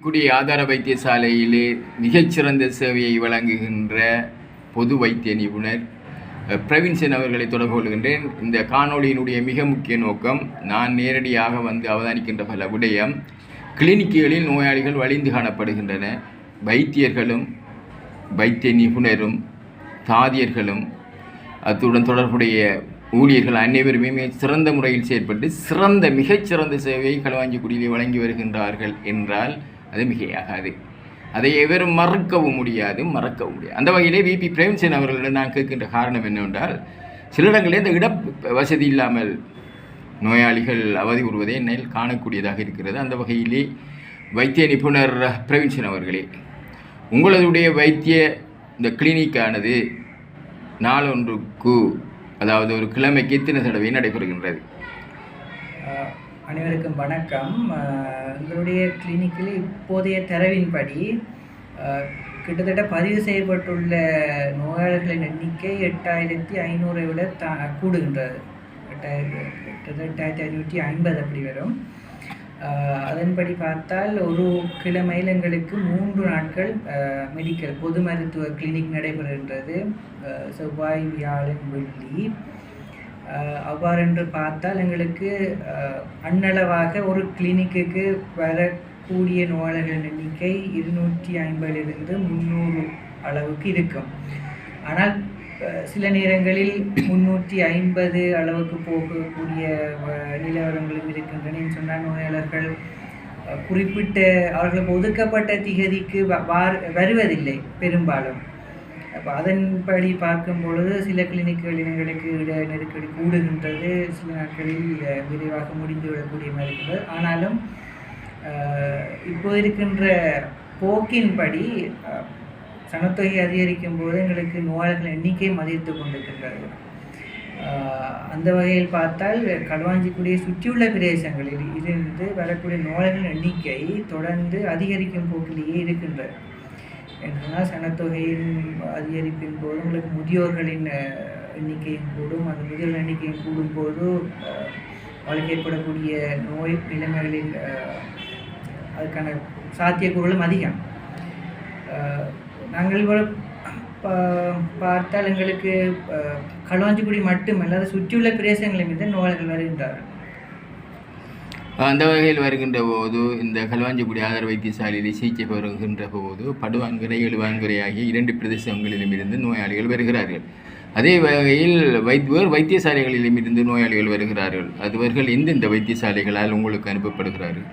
களுவாஞ்சிக்குடி ஆதார வைத்தியசாலையிலே மிகச்சிறந்த சேவையை வழங்குகின்ற பொது வைத்திய நிபுணர் பிரவீன்சன் அவர்களை தொடர்பு கொள்கின்றேன். இந்த காணொளியினுடைய மிக முக்கிய நோக்கம், நான் நேரடியாக வந்து அவதானிக்கின்ற பல விடயம், கிளினிக்குகளில் நோயாளிகள் வலிந்து காணப்படுகின்றன. வைத்தியர்களும் வைத்திய நிபுணரும் தாதியர்களும் அத்துடன் தொடர்புடைய ஊழியர்கள் அனைவருமே சிறந்த முறையில் செயற்பட்டு மிகச்சிறந்த சேவையை களுவாஞ்சிக்குடியிலே வழங்கி வருகின்றார்கள் என்றால் அது மிகையாகாது. அதை எவரும் மறக்கவும் முடியாது. அந்த வகையிலே விபி பிரேம்சன் அவர்களிடம் நான் கேட்கின்ற காரணம் என்னவென்றால், சில இடங்களில் இந்த இட வசதி இல்லாமல் நோயாளிகள் அவதி உறுவதை என்னால் காணக்கூடியதாக இருக்கிறது. அந்த வகையிலே வைத்திய நிபுணர் பிரவீன்சன் அவர்களே, உங்களுடைய வைத்திய இந்த கிளினிக்கானது நாளொன்றுக்கு, அதாவது ஒரு கிழமைக்கு எத்தனை தடவை நடைபெறுகின்றது? அனைவருக்கும் வணக்கம். எங்களுடைய கிளினிக்கில் இப்போதைய தரவின்படி கிட்டத்தட்ட பதிவு செய்யப்பட்டுள்ள நோயாளர்களின் எண்ணிக்கை 8500 விட கூடுகின்றது. 8550 அப்படி வரும். அதன்படி பார்த்தால் ஒரு கிழமையில் எங்களுக்கு 3 நாட்கள் மெடிக்கல் பொது மருத்துவ கிளினிக் நடைபெறுகின்றது. செவ்வாய், வியாழன், வெள்ளி. அவ்வாறென்று பார்த்தால் எங்களுக்கு அன்னளவாக ஒரு கிளினிக்குக்கு வரக்கூடிய நோயாளர்களின் எண்ணிக்கை 250 300 அளவுக்கு இருக்கும். ஆனால் சில நேரங்களில் 350 அளவுக்கு போகக்கூடிய நிலவரங்களும் இருக்கின்றன. சொன்னால் நோயாளர்கள் குறிப்பிட்ட அவர்களுக்கு ஒதுக்கப்பட்ட திகதிக்கு வருவதில்லை பெரும்பாலும். அப்போ அதன்படி பார்க்கும் பொழுது சில கிளினிக்குகளில் எங்களுக்கு இட நெருக்கடி கூடுகின்றது, சில நாட்களில் விரைவாக முடிந்துவிடக்கூடிய மாதிரி இருக்கின்றது. ஆனாலும் இப்போது இருக்கின்ற போக்கின்படி சனத்தொகை அதிகரிக்கும் போது எங்களுக்கு நோயாளர்கள் எண்ணிக்கையும் அதிகரித்து கொண்டிருக்கின்றது. அந்த வகையில் பார்த்தால் களுவாஞ்சிக்குடியை சுற்றியுள்ள பிரதேசங்களில் இருந்து வரக்கூடிய நோயாளர்கள் எண்ணிக்கை தொடர்ந்து அதிகரிக்கும் போக்கிலேயே இருக்கின்றது. என்றால் சனத்தொகையின் அதிகரிப்பின் போது உங்களுக்கு முதியோர்களின் எண்ணிக்கையும் கூடும். அந்த முதியோர்கள் எண்ணிக்கையும் கூடும்போது அவளுக்கு ஏற்படக்கூடிய நோய் நிலைமைகளின் அதுக்கான சாத்தியக்கூறுகளும் அதிகம். நாங்கள் பார்த்தால் எங்களுக்கு களுவாஞ்சிக்குடி மட்டுமல்லாத சுற்றியுள்ள பிரதேசங்களில் மீது நோயாளர்கள் வருகின்றார்கள். அந்த வகையில் வருகின்ற போது இந்த களுவாஞ்சிக்குடி ஆதார வைத்தியசாலையில் சிகிச்சை பெறுகின்ற போது படுவான்கரை, எழுவான்கரை ஆகிய 2 பிரதேசங்களிலும் இருந்து நோயாளிகள் வருகிறார்கள். அதே வகையில் வைத்தியசாலைகளிலும் இருந்து நோயாளிகள் வருகிறார்கள். அதுவர்கள் எந்தெந்த வைத்தியசாலைகளால் உங்களுக்கு அனுப்பப்படுகிறார்கள்?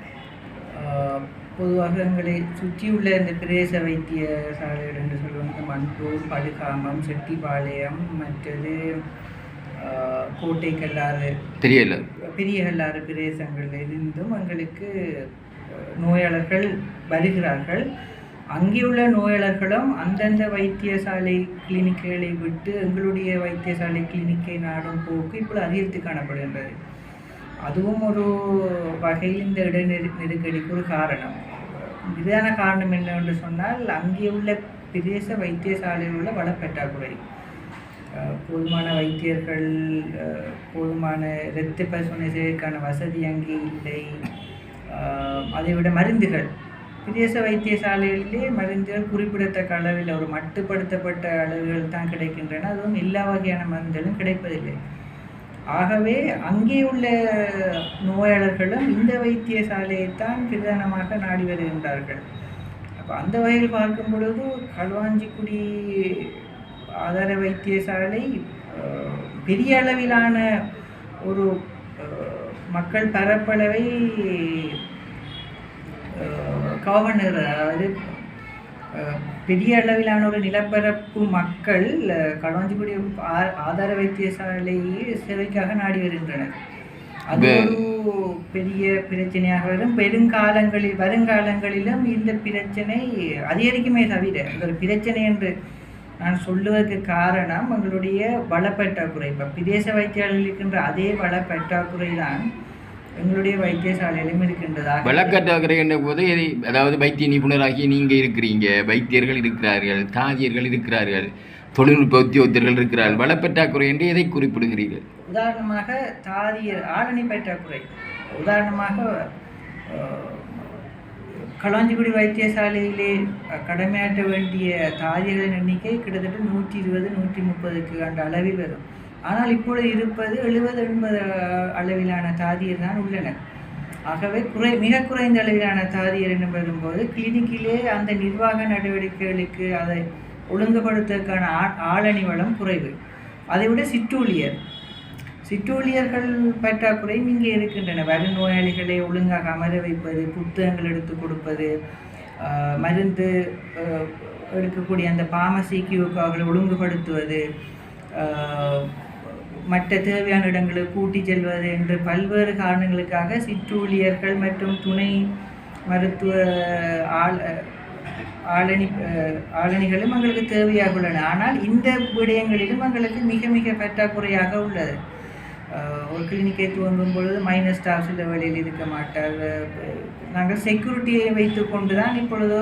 பொதுவாக எங்களை சுற்றியுள்ள இந்த பிரதேச வைத்தியசாலைகள் என்று சொல்லுவாங்க. மண்டூர், படுகாமம், செட்டிப்பாளையம், மற்றது கோட்டை கல்லாறு, பெரிய கல்லாறு பிரதேசங்களில் இருந்தும் எங்களுக்கு நோயாளர்கள் வருகிறார்கள். அங்கேயுள்ள நோயாளர்களும் அந்தந்த வைத்தியசாலை கிளினிக்குகளை விட்டு எங்களுடைய வைத்தியசாலை கிளினிக்கை நாடும் போக்கு இப்போது அதிகரித்து காணப்படுகின்றது. அதுவும் ஒரு வகையில் இந்த இட நெருக்கடிக்கு ஒரு காரணம். இதுதான காரணம் என்னவென்று சொன்னால், அங்கே உள்ள பிரதேச வைத்தியசாலையில் உள்ள வளப்பற்றாக்குறை. போதுமான வைத்தியர்கள், போதுமான இரத்த பரிசோதனை செய்வதற்கான வசதி அங்கே இல்லை. அதைவிட மருந்துகள், பிரதேச வைத்தியசாலைகளிலே மருந்துகள் குறிப்பிடத்தக்க அளவில் ஒரு மட்டுப்படுத்தப்பட்ட அளவுகள் தான் கிடைக்கின்றன. அதுவும் எல்லா வகையான மருந்துகளும் கிடைப்பதில்லை. ஆகவே அங்கே உள்ள நோயாளர்களும் இந்த வைத்தியசாலையைத்தான் பிரதானமாக நாடி வருகின்றார்கள். அப்போ அந்த வகையில் பார்க்கும் பொழுது களுவாஞ்சிக்குடி ஆதார வைத்தியசாலை பெரிய அளவிலான ஒரு மக்கள் பரப்பளவை கவர்னர், அதாவது பெரிய அளவிலான ஒரு நிலப்பரப்பு மக்கள் களுவாஞ்சிக்குடி ஆதார வைத்தியசாலையை சேவைக்காக நாடி வருகின்றனர். அது ஒரு பெரிய பிரச்சனையாக வரும். வருங்காலங்களிலும் இந்த பிரச்சனை அதிகரிக்குமே தவிர ஒரு பிரச்சனை என்று நான் சொல்லுவதற்கு காரணம் எங்களுடைய வளப்பற்றாக்குறை. இப்போ பிரதேச வைத்தியாளர்கள் இருக்கின்ற அதே வளப்பற்றாக்குறை தான் எங்களுடைய வைத்தியசாலையிலும் இருக்கின்றதாக. வழக்கற்றாக்குறை என்ற போது, அதாவது வைத்திய நிபுணராகி நீங்கள் இருக்கிறீங்க, வைத்தியர்கள் இருக்கிறார்கள், தாதியர்கள் இருக்கிறார்கள், தொழில்நுட்ப உத்தியோகத்தர்கள் இருக்கிறார்கள். வளப்பற்றாக்குறை என்று எதை குறிப்பிடுகிறீர்கள்? உதாரணமாக தாதியர் ஆளணி பற்றாக்குறை. உதாரணமாக களுவாஞ்சிக்குடி வைத்தியசாலையிலே கடமையாற்ற வேண்டிய தாதிகளின் எண்ணிக்கை கிட்டத்தட்ட 120 130க்கு அந்த அளவில் வரும். ஆனால் இப்பொழுது இருப்பது 70 80 அளவிலான தாதியர் தான் உள்ளனர். ஆகவே மிக குறைந்த அளவிலான தாதியர் என்று வரும்போது கிளினிக்கிலே அந்த நிர்வாக நடவடிக்கைகளுக்கு அதை ஒழுங்குபடுத்துவதற்கான ஆளணி வளம் குறைவு. அதைவிட சிற்றூழியர்கள் பற்றாக்குறையும் இங்கே இருக்கின்றன. வரும் நோயாளிகளை ஒழுங்காக அமர வைப்பது, புத்தகங்கள் எடுத்து கொடுப்பது, மருந்து எடுக்கக்கூடிய அந்த பார்மசிக்கு அவர்களை ஒழுங்குபடுத்துவது, மற்ற தேவையான இடங்களுக்கு கூட்டி செல்வது என்று பல்வேறு காரணங்களுக்காக சிற்றூழியர்கள் மற்றும் துணை மருத்துவ ஆளணிகளும் எங்களுக்கு தேவையாக உள்ளன. ஆனால் இந்த விடயங்களிலும் எங்களுக்கு மிக மிக பற்றாக்குறையாக உள்ளது. ஒரு கிளினிக்கை துவங்கும் பொழுது மைனஸ் ஸ்டாஃப் சில வழியில் இருக்க மாட்டார். நாங்கள் செக்யூரிட்டியை வைத்து கொண்டு தான் இப்பொழுதோ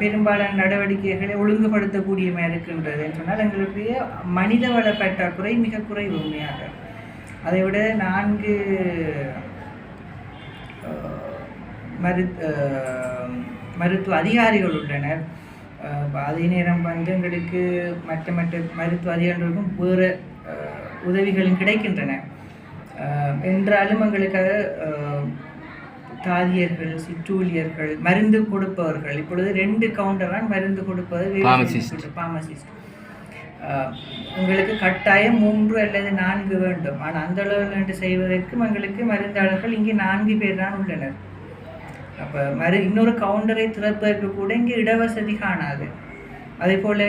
பெரும்பாலான நடவடிக்கைகளை ஒழுங்குபடுத்தக்கூடியமாக இருக்கின்றது என்று சொன்னால் எங்களுடைய மனித வள பற்றாக்குறை மிக குறைவு உண்மையாக. அதைவிட 4 மருத்துவ அதிகாரிகள் உள்ளனர். அதே நேரம் எங்களுக்கு மற்ற மருத்துவ அதிகாரிகளுக்கும் வேறு உதவிகளும் கிடைக்கின்றன. என்றாலும் எங்களுக்காக தாதியர்கள், சிற்றூழியர்கள், மருந்து கொடுப்பவர்கள், இப்பொழுது 2 கவுண்டர் தான் மருந்து கொடுப்பது பார்மசிஸ்ட். உங்களுக்கு கட்டாயம் 3 அல்லது 4 வேண்டும். ஆனால் அந்த அளவில் என்று செய்வதற்கும் எங்களுக்கு மருந்தாளர்கள் இங்கே 4 பேர் தான் உள்ளனர். அப்போ இன்னொரு கவுண்டரை திறப்பதற்கு கூட இங்கே இடவசதி காணாது. அதே போல்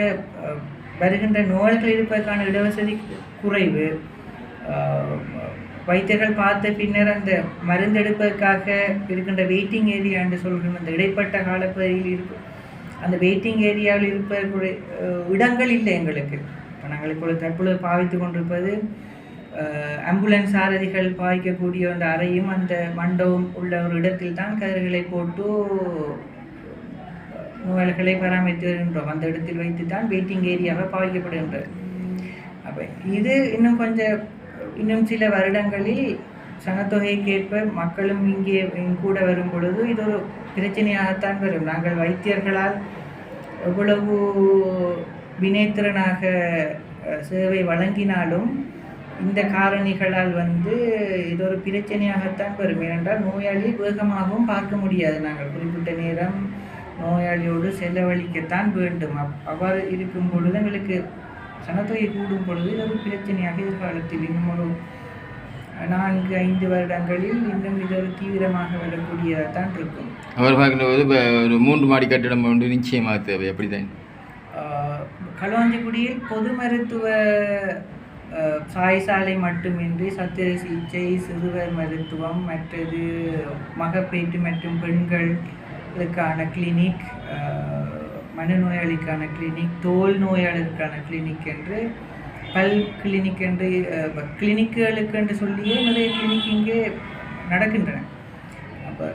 வருகின்ற நோய்கள் இருப்பதற்கான இடவசதி குறைவு. வைத்தியர்கள் பார்த்த பின்னர் அந்த மருந்து எடுப்பதற்காக இருக்கின்ற வெயிட்டிங் ஏரியா என்று சொல்கின்ற அந்த இடைப்பட்ட காலப்பகுதியில் அந்த வெயிட்டிங் ஏரியாவில் இருப்பதற்குரிய இடங்கள் இல்லை எங்களுக்கு. இப்போ நாங்கள் தற்பொழுது பாவித்து கொண்டிருப்பது ஆம்புலன்ஸ் சாரதிகள் பாவிக்கக்கூடிய அந்த அறையும் அந்த மண்டபம் உள்ள ஒரு இடத்தில் தான் கதிர்களை போட்டு நோயாளிகளை பராமரித்து வருகின்றோம். அந்த இடத்தில் வைத்து தான் வெயிட்டிங் ஏரியாவை பாவிக்கப்படுகின்றது. அப்போ இது இன்னும் சில வருடங்களில் சனத்தொகைக்கேற்ப மக்களும் இங்கே கூட வரும் பொழுது இது ஒரு பிரச்சனையாகத்தான் வரும். நாங்கள் வைத்தியர்களால் எவ்வளவு வினைத்திறனாக சேவை வழங்கினாலும் இந்த காரணிகளால் இது ஒரு பிரச்சனையாகத்தான் வரும். ஏனென்றால் நோயாளி வேகமாகவும் பார்க்க முடியாது. நாங்கள் குறிப்பிட்ட நேரம் நோயாளியோடு செலவழிக்கத்தான் வேண்டும். அவ்வாறு இருக்கும் பொழுது எங்களுக்கு சனத்தொகை கூடும் பொழுது இது ஒரு பிரச்சனையாக எதிர்காலத்தில் இன்னும் ஒரு 4-5 வருடங்களில் இன்னும் இது ஒரு தீவிரமாக வரக்கூடியதாக தான் இருக்கும். அவர் பார்க்கும்போது ஒரு 3 மாடி கட்டிடம் ஒன்று நிச்சயமாக தேவை. அப்படிதான் களுவாஞ்சிக்குடியில் பொது மருத்துவ சாய்சாலை மட்டுமின்றி சத்திர சிகிச்சை, சிறுவர் மருத்துவம், மற்றது மகப்பேற்று மற்றும் பெண்களுக்கான கிளினிக், மனநோயாளிக்கான கிளினிக், தோல் நோயாளருக்கான கிளினிக் என்று கிளினிக் என்று கிளினிக்குகளுக்கு என்று சொல்லியே நிறைய கிளினிக் இங்கே நடக்கின்றன. அப்போ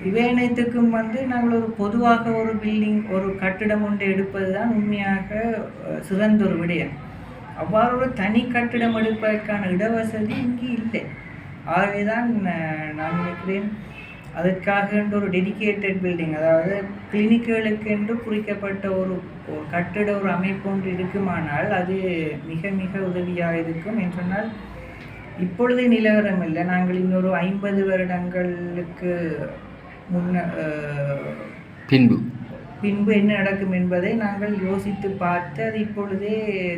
இவை அனைத்துக்கும் நாங்கள் ஒரு பொதுவாக ஒரு பில்டிங், ஒரு கட்டிடம் ஒன்று எடுப்பது தான் உண்மையாக சிறந்த ஒரு விடயம். அவ்வாறு ஒரு தனி கட்டிடம் எடுப்பதற்கான இடவசதி இங்கே இல்லை. ஆகவே தான் நான் நினைக்கிறேன் அதற்காக ஒரு டெடிக்கேட்டட் பில்டிங், அதாவது கிளினிக்குகளுக்கு என்று குறிக்கப்பட்ட ஒரு கட்டிட ஒரு அமைப்பு ஒன்று இருக்குமானால் அது மிக மிக உதவியாக இருக்கும். என்று சொன்னால் இப்பொழுதே நிலவரம் இல்லை. நாங்கள் இன்னொரு 50 வருடங்களுக்கு பின்பு என்ன நடக்கும் என்பதை நாங்கள் யோசித்து பார்த்து அது இப்பொழுதே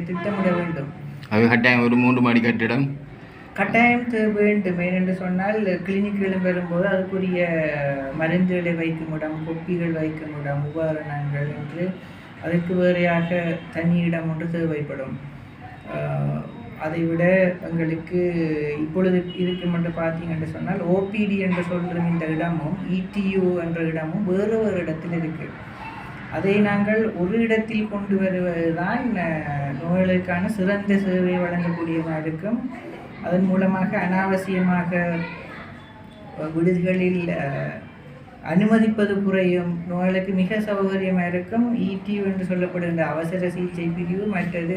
திட்டமிட வேண்டும். அது கட்டாயம் ஒரு 3 மாடி கட்டிடம் கட்டாயம் வேண்டும். ஏனென்று சொன்னால் கிளினிக்குகளும் வரும்போது அதுக்குரிய மருந்துகளை வைக்கும் இடம், கொப்பிகள் வைக்கும் இடம், உபகரணங்கள் என்று அதற்கு வேறையாக தனி இடம் ஒன்று தேவைப்படும். அதைவிட எங்களுக்கு இப்பொழுது இருக்கும் என்று பார்த்தீங்கன்னு சொன்னால் ஓபிடி என்று சொல்கிற இந்த இடமும் இடியு என்ற இடமும் வேறு ஒரு இடத்தில் இருக்குது. அதை நாங்கள் ஒரு இடத்தில் கொண்டு வருவது தான் நோய்களுக்கான சிறந்த சேவை வழங்கக்கூடியதாக இருக்கும். அதன் மூலமாக அனாவசியமாக விடுதிகளில் அனுமதிப்பது குறையும், நோய்களுக்கு மிக சௌகரியமாக இருக்கும். இடியு என்று சொல்லப்படுகின்ற அவசர சிகிச்சை பிரிவு, மற்றது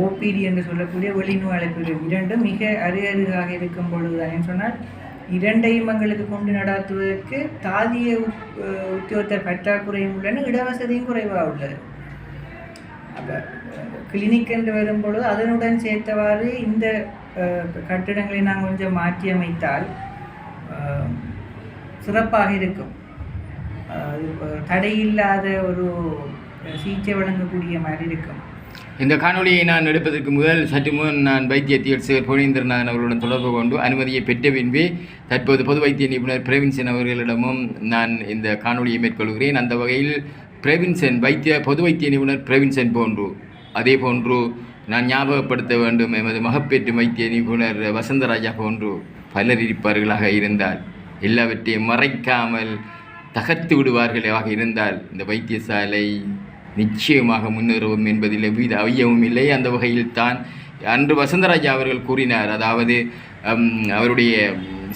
ஓபிடி என்று சொல்லக்கூடிய வெளிநோயாளர் பிரிவு, இரண்டும் மிக அருகருகாக இருக்கும் பொழுதுதான் சொன்னால் இரண்டையும் எங்களுக்கு கொண்டு நடாத்துவதற்கு தாதிய உத்தியோகத்தர் பற்றாக்குறையும் உள்ளன, இடவசதியும் குறைவாக உள்ளது. அப்போ கிளினிக் என்று வரும்பொழுது அதனுடன் சேர்த்தவாறு இந்த கட்டிடங்களை நாம் கொஞ்சம் மாற்றி அமைத்தால் சிறப்பாக இருக்கும். தடையில்லாத ஒரு சிகிச்சை வழங்கக்கூடிய மாதிரி இருக்கும். இந்த காணொலியை நான் எடுப்பதற்கு சற்று முன் நான் வைத்திய தீர்ச்சர் பொழிந்திரநாதன் அவர்களுடன் தொடர்பு கொண்டு அனுமதியை பெற்ற பின்பே தற்போது பொது வைத்திய நிபுணர் பிரவின்சன் அவர்களிடமும் நான் இந்த காணொலியை மேற்கொள்கிறேன். அந்த வகையில் பொது வைத்திய நிபுணர் பிரவின்சன் போன்று, அதே போன்று நான் ஞாபகப்படுத்த வேண்டும், எமது மகப்பேற்று வைத்திய நிபுணர் வசந்தராஜா போன்று பலர் இருப்பார்களாக இருந்தால், எல்லாவற்றையும் மறைக்காமல் தகர்த்து விடுவார்களாக இருந்தால் இந்த வைத்தியசாலை நிச்சயமாக முன்னேறும் என்பதில் எவ்வித ஐயமும் இல்லை. அந்த வகையில் தான் அன்று வசந்தராஜா அவர்கள் கூறினார், அதாவது அவருடைய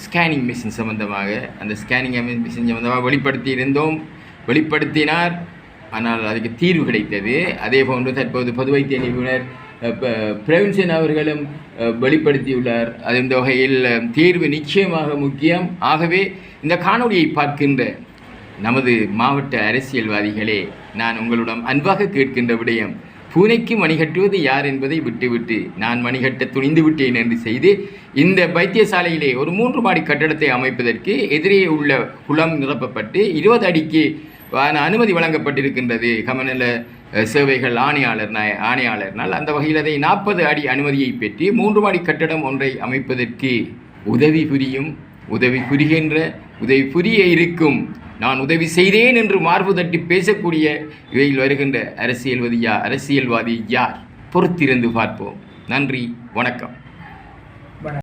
ஸ்கேனிங் மிஷின் சம்பந்தமாக, அந்த ஸ்கேனிங் மிஷின் சம்பந்தமாக வெளிப்படுத்தினார். ஆனால் அதுக்கு தீர்வு கிடைத்தது. அதே போன்று தற்போது பொது வைத்திய நிபுணர் பிரவின்சன் அவர்களும் வெளிப்படுத்தியுள்ளார். இந்த வகையில் தீர்வு நிச்சயமாக முக்கியம். ஆகவே இந்த காணொலியை பார்க்கின்ற நமது மாவட்ட அரசியல்வாதிகளே, நான் உங்களிடம் அன்பாக கேட்கின்ற விடயம், பூனைக்கு மணிகட்டுவது யார் என்பதை விட்டுவிட்டு நான் மணிகட்ட துணிந்து விட்டேன் என்று செய்து இந்த வைத்தியசாலையிலே ஒரு 3 மாடி கட்டடத்தை அமைப்பதற்கு எதிரே உள்ள குளம் நிரப்பப்பட்டு 20 அடிக்கு அனுமதி வழங்கப்பட்டிருக்கின்றது கமநல சேவைகள் ஆணையாளர்னால். அந்த வகையில் அதை 40 அடி அனுமதியை பெற்று 3 மாடி கட்டடம் ஒன்றை அமைப்பதற்கு உதவி புரிய இருக்கும். நான் உதவி செய்தேன் என்று மார்பு தட்டி பேசக்கூடிய இவையில் வருகின்ற அரசியல்வாதி யார்? பொறுத்திருந்து பார்ப்போம். நன்றி, வணக்கம்.